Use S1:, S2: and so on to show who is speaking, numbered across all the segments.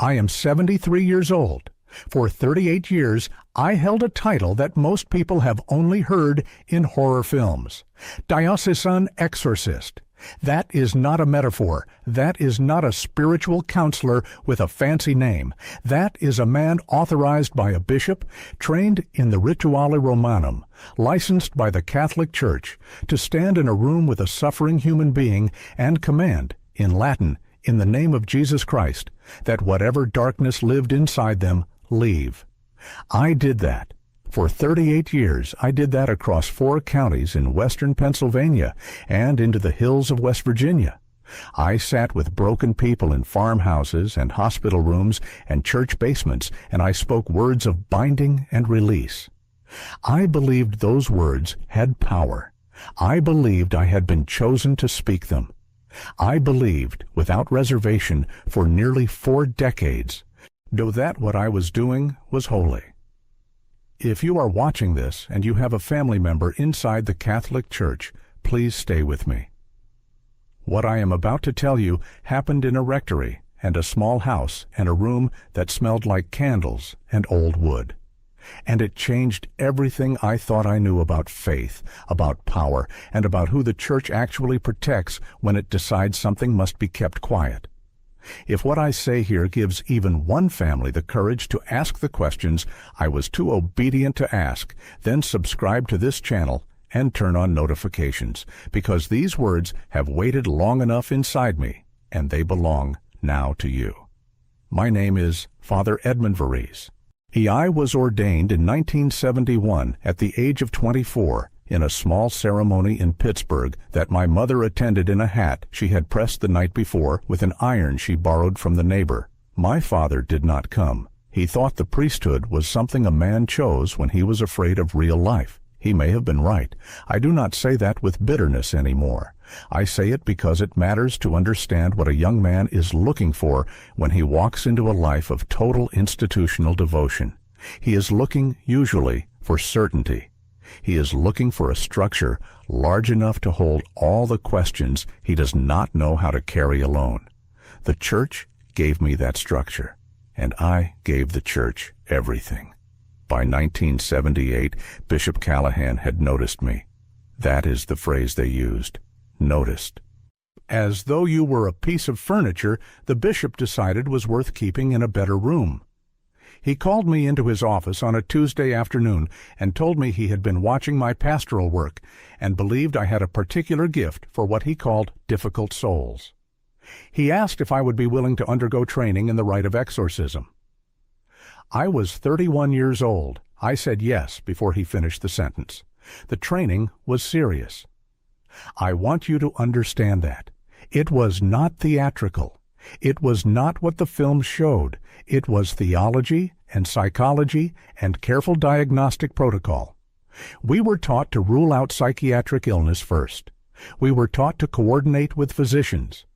S1: I am 73 years old. For 38 years, I held a title that most people have only heard in horror films: Diocesan Exorcist. That is not a metaphor. That is not a spiritual counselor with a fancy name. That is a man authorized by a bishop, trained in the Rituale Romanum, licensed by the Catholic Church, to stand in a room with a suffering human being and command, in Latin, in the name of Jesus Christ, that whatever darkness lived inside them, leave. I did that. For 38 years, I did that across 4 counties in western Pennsylvania and into the hills of West Virginia. I sat with broken people in farmhouses and hospital rooms and church basements, and I spoke words of binding and release. I believed those words had power. I believed I had been chosen to speak them. I believed, without reservation, for nearly 4 decades, that what I was doing was holy. If you are watching this and you have a family member inside the Catholic Church, please stay with me. What I am about to tell you happened in a rectory and a small house and a room that smelled like candles and old wood. And it changed everything I thought I knew about faith, about power, and about who the Church actually protects when it decides something must be kept quiet. If what I say here gives even one family the courage to ask the questions I was too obedient to ask, then subscribe to this channel and turn on notifications, because these words have waited long enough inside me, and they belong now to you. My name is Father Edmund Varese. I was ordained in 1971 at the age of 24 in a small ceremony in Pittsburgh that my mother attended in a hat she had pressed the night before with an iron she borrowed from the neighbor. My father did not come. He thought the priesthood was something a man chose when he was afraid of real life. He may have been right. I do not say that with bitterness anymore. I say it because it matters to understand what a young man is looking for when he walks into a life of total institutional devotion. He is looking, usually, for certainty. He is looking for a structure large enough to hold all the questions he does not know how to carry alone. The Church gave me that structure, and I gave the Church everything. By 1978, Bishop Callahan had noticed me. That is the phrase they used, noticed. As though you were a piece of furniture the bishop decided was worth keeping in a better room. He called me into his office on a Tuesday afternoon and told me he had been watching my pastoral work and believed I had a particular gift for what he called difficult souls. He asked if I would be willing to undergo training in the rite of exorcism. I was 31 years old. I said yes before he finished the sentence. The training was serious. I want you to understand that. It was not theatrical. It was not what the film showed. It was theology and psychology and careful diagnostic protocol. We were taught to rule out psychiatric illness first. We were taught to coordinate with physicians.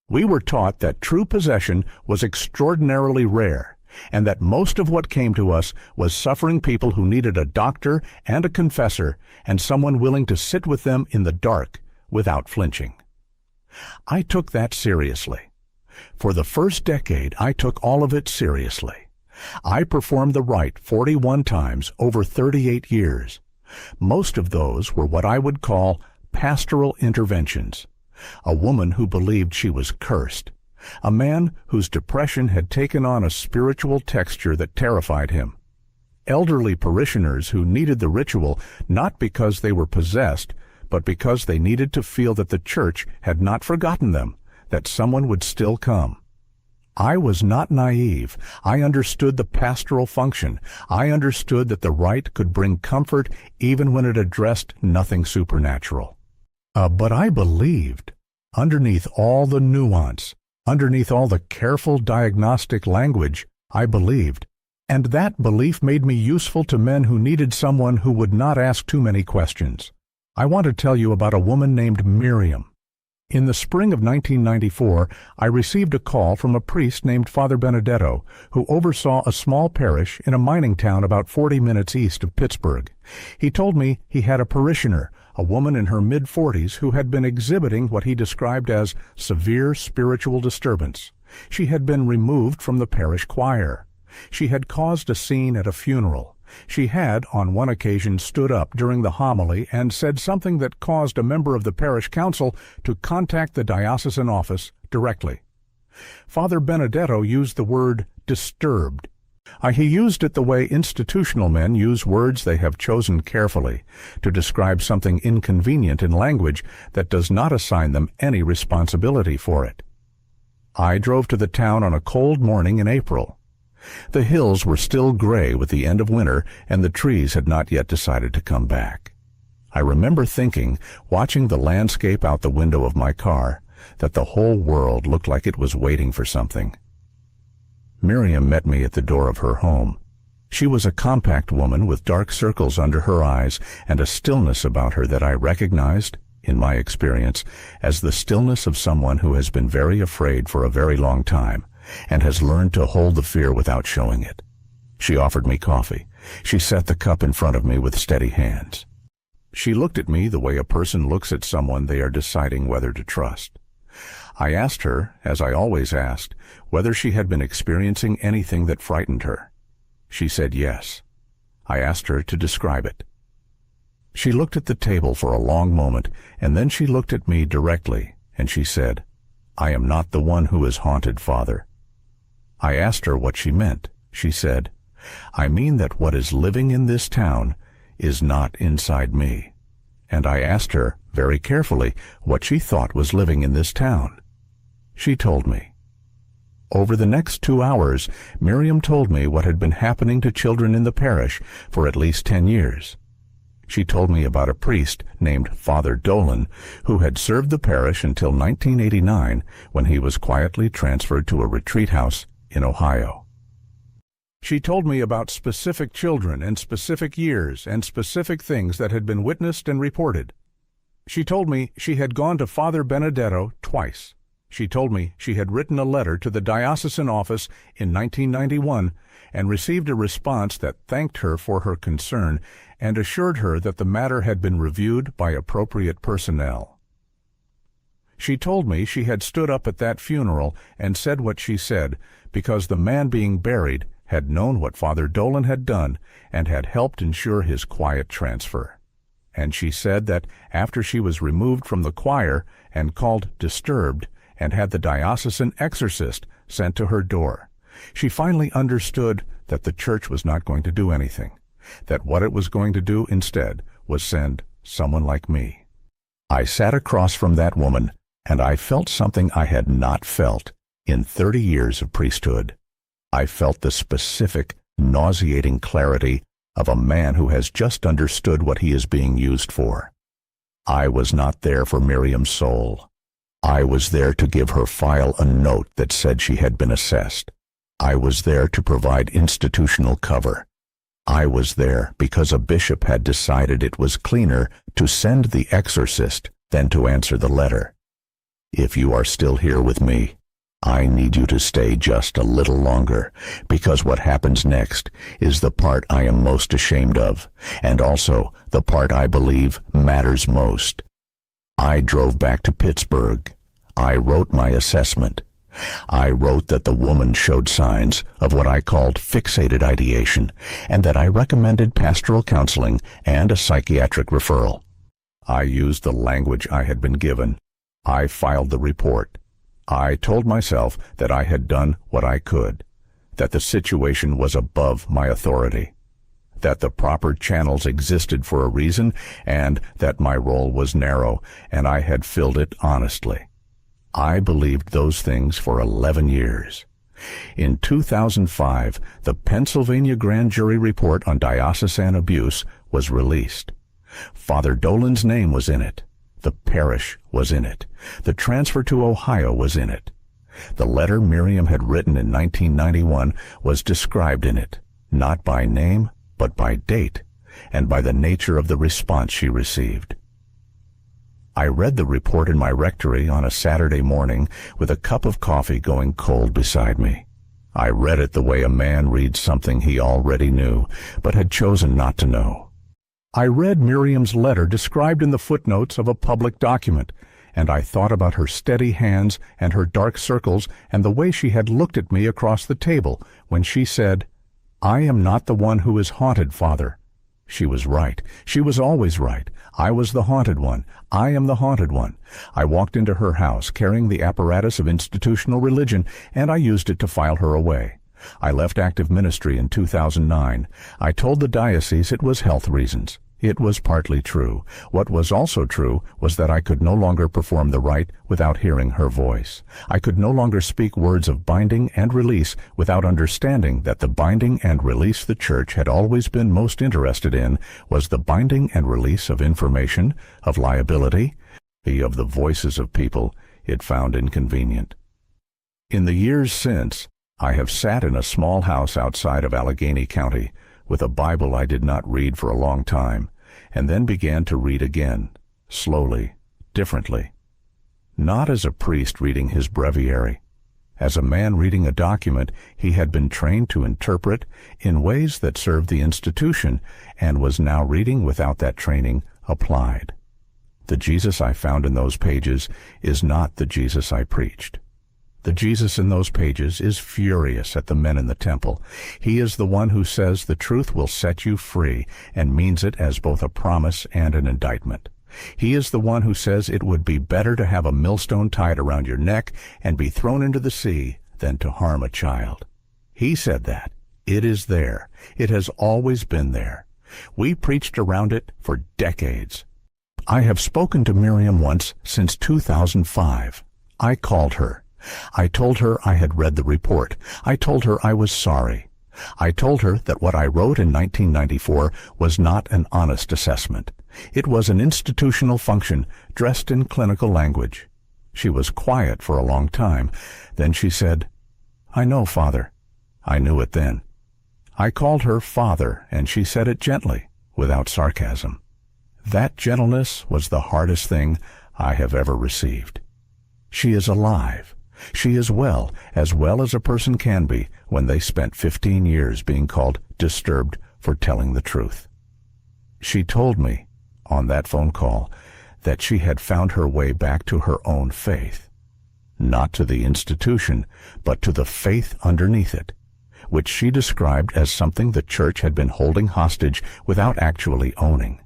S1: We were taught that true possession was extraordinarily rare, and that most of what came to us was suffering people who needed a doctor and a confessor and someone willing to sit with them in the dark without flinching. I took that seriously. For the first decade, I took all of it seriously. I performed the rite 41 times over 38 years. Most of those were what I would call pastoral interventions. A woman who believed she was cursed. A man whose depression had taken on a spiritual texture that terrified him. Elderly parishioners who needed the ritual not because they were possessed, but because they needed to feel that the Church had not forgotten them, that someone would still come. I was not naive. I understood the pastoral function. I understood that the rite could bring comfort even when it addressed nothing supernatural. But I believed, underneath all the nuance, underneath all the careful diagnostic language, I believed. And that belief made me useful to men who needed someone who would not ask too many questions. I want to tell you about a woman named Miriam. In the spring of 1994, I received a call from a priest named Father Benedetto, who oversaw a small parish in a mining town about 40 minutes east of Pittsburgh. He told me he had a parishioner, a woman in her mid-40s who had been exhibiting what he described as severe spiritual disturbance. She had been removed from the parish choir. She had caused a scene at a funeral. She had, on one occasion, stood up during the homily and said something that caused a member of the parish council to contact the diocesan office directly. Father Benedetto used the word disturbed. He used it the way institutional men use words they have chosen carefully to describe something inconvenient in language that does not assign them any responsibility for it. I drove to the town on a cold morning in April. The hills were still gray with the end of winter, and the trees had not yet decided to come back. I remember thinking, watching the landscape out the window of my car, that the whole world looked like it was waiting for something. Miriam met me at the door of her home. She was a compact woman with dark circles under her eyes and a stillness about her that I recognized, in my experience, as the stillness of someone who has been very afraid for a very long time and has learned to hold the fear without showing it. She offered me coffee. She set the cup in front of me with steady hands. She looked at me the way a person looks at someone they are deciding whether to trust. I asked her, as I always asked, whether she had been experiencing anything that frightened her. She said yes. I asked her to describe it. She looked at the table for a long moment, and then she looked at me directly, and she said, "I am not the one who is haunted, Father." I asked her what she meant. She said, "I mean that what is living in this town is not inside me." And I asked her, very carefully, what she thought was living in this town. She told me. Over the next 2 hours, Miriam told me what had been happening to children in the parish for at least 10 years. She told me about a priest named Father Dolan who had served the parish until 1989, when he was quietly transferred to a retreat house in Ohio. She told me about specific children and specific years and specific things that had been witnessed and reported. She told me she had gone to Father Benedetto twice. She told me she had written a letter to the diocesan office in 1991 and received a response that thanked her for her concern and assured her that the matter had been reviewed by appropriate personnel. She told me she had stood up at that funeral and said what she said because the man being buried had known what Father Dolan had done and had helped ensure his quiet transfer. And she said that after she was removed from the choir and called disturbed and had the diocesan exorcist sent to her door, she finally understood that the church was not going to do anything, that what it was going to do instead was send someone like me. I sat across from that woman, and I felt something I had not felt in 30 years of priesthood. I felt the specific, nauseating clarity of a man who has just understood what he is being used for. I was not there for Miriam's soul. I was there to give her file a note that said she had been assessed. I was there to provide institutional cover. I was there because a bishop had decided it was cleaner to send the exorcist than to answer the letter. If you are still here with me, I need you to stay just a little longer, because what happens next is the part I am most ashamed of, and also the part I believe matters most. I drove back to Pittsburgh. I wrote my assessment. I wrote that the woman showed signs of what I called fixated ideation, and that I recommended pastoral counseling and a psychiatric referral. I used the language I had been given. I filed the report. I told myself that I had done what I could, that the situation was above my authority, that the proper channels existed for a reason, and that my role was narrow, and I had filled it honestly. I believed those things for 11 years. In 2005, the Pennsylvania Grand Jury Report on Diocesan Abuse was released. Father Dolan's name was in it. The parish was in it. The transfer to Ohio was in it. The letter Miriam had written in 1991 was described in it, not by name, but by date, and by the nature of the response she received. I read the report in my rectory on a Saturday morning with a cup of coffee going cold beside me. I read it the way a man reads something he already knew, but had chosen not to know. I read Miriam's letter described in the footnotes of a public document, and I thought about her steady hands and her dark circles and the way she had looked at me across the table when she said, "I am not the one who is haunted, Father." She was right. She was always right. I was the haunted one. I am the haunted one. I walked into her house carrying the apparatus of institutional religion, and I used it to file her away. I left active ministry in 2009. I told the diocese it was health reasons. It was partly true. What was also true was that I could no longer perform the rite without hearing her voice. I could no longer speak words of binding and release without understanding that the binding and release the Church had always been most interested in was the binding and release of information, of liability, of the voices of people it found inconvenient. In the years since, I have sat in a small house outside of Allegheny County with a Bible I did not read for a long time, and then began to read again, slowly, differently. Not as a priest reading his breviary. As a man reading a document he had been trained to interpret in ways that served the institution and was now reading without that training applied. The Jesus I found in those pages is not the Jesus I preached. The Jesus in those pages is furious at the men in the temple. He is the one who says the truth will set you free and means it as both a promise and an indictment. He is the one who says it would be better to have a millstone tied around your neck and be thrown into the sea than to harm a child. He said that. It is there. It has always been there. We preached around it for decades. I have spoken to Miriam once since 2005. I called her. I told her I had read the report. I told her I was sorry. I told her that what I wrote in 1994 was not an honest assessment. It was an institutional function dressed in clinical language. She was quiet for a long time. Then she said, "I know, Father." I knew it then. I called her Father, and she said it gently, without sarcasm. That gentleness was the hardest thing I have ever received. She is alive. She is well as a person can be when they spent 15 years being called disturbed for telling the truth. She told me, on that phone call, that she had found her way back to her own faith. Not to the institution, but to the faith underneath it, which she described as something the Church had been holding hostage without actually owning.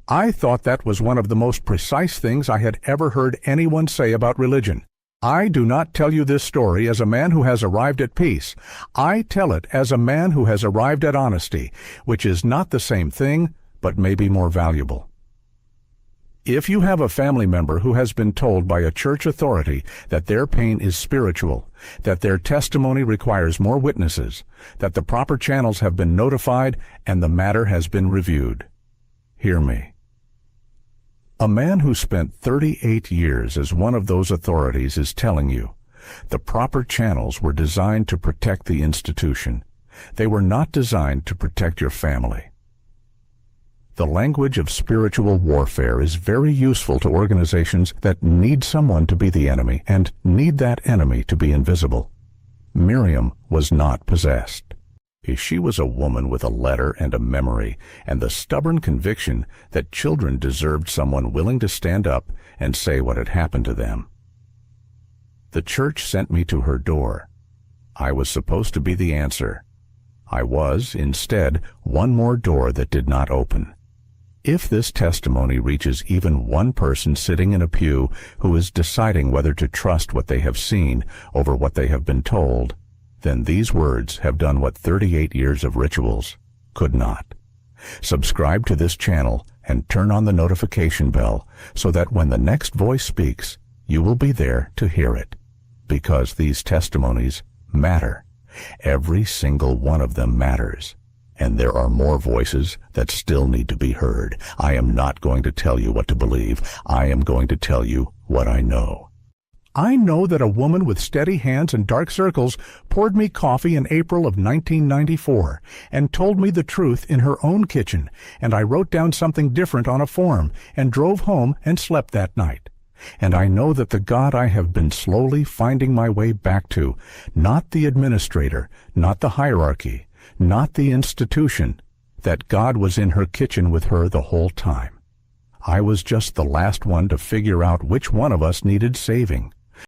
S1: I thought that was one of the most precise things I had ever heard anyone say about religion. I do not tell you this story as a man who has arrived at peace. I tell it as a man who has arrived at honesty, which is not the same thing, but may be more valuable. If you have a family member who has been told by a church authority that their pain is spiritual, that their testimony requires more witnesses, that the proper channels have been notified, and the matter has been reviewed, hear me. A man who spent 38 years as one of those authorities is telling you, the proper channels were designed to protect the institution. They were not designed to protect your family. The language of spiritual warfare is very useful to organizations that need someone to be the enemy and need that enemy to be invisible. Miriam was not possessed. She was a woman with a letter and a memory and the stubborn conviction that children deserved someone willing to stand up and say what had happened to them. The Church sent me to her door. I was supposed to be the answer. I was, instead, one more door that did not open. If this testimony reaches even one person sitting in a pew who is deciding whether to trust what they have seen over what they have been told, then these words have done what 38 years of rituals could not. Subscribe to this channel and turn on the notification bell so that when the next voice speaks, you will be there to hear it. Because these testimonies matter. Every single one of them matters. And there are more voices that still need to be heard. I am not going to tell you what to believe. I am going to tell you what I know. I know that a woman with steady hands and dark circles poured me coffee in April of 1994 and told me the truth in her own kitchen, and I wrote down something different on a form and drove home and slept that night. And I know that the God I have been slowly finding my way back to, not the administrator, not the hierarchy, not the institution, that God was in her kitchen with her the whole time. I was just the last one to figure out which one of us needed saving.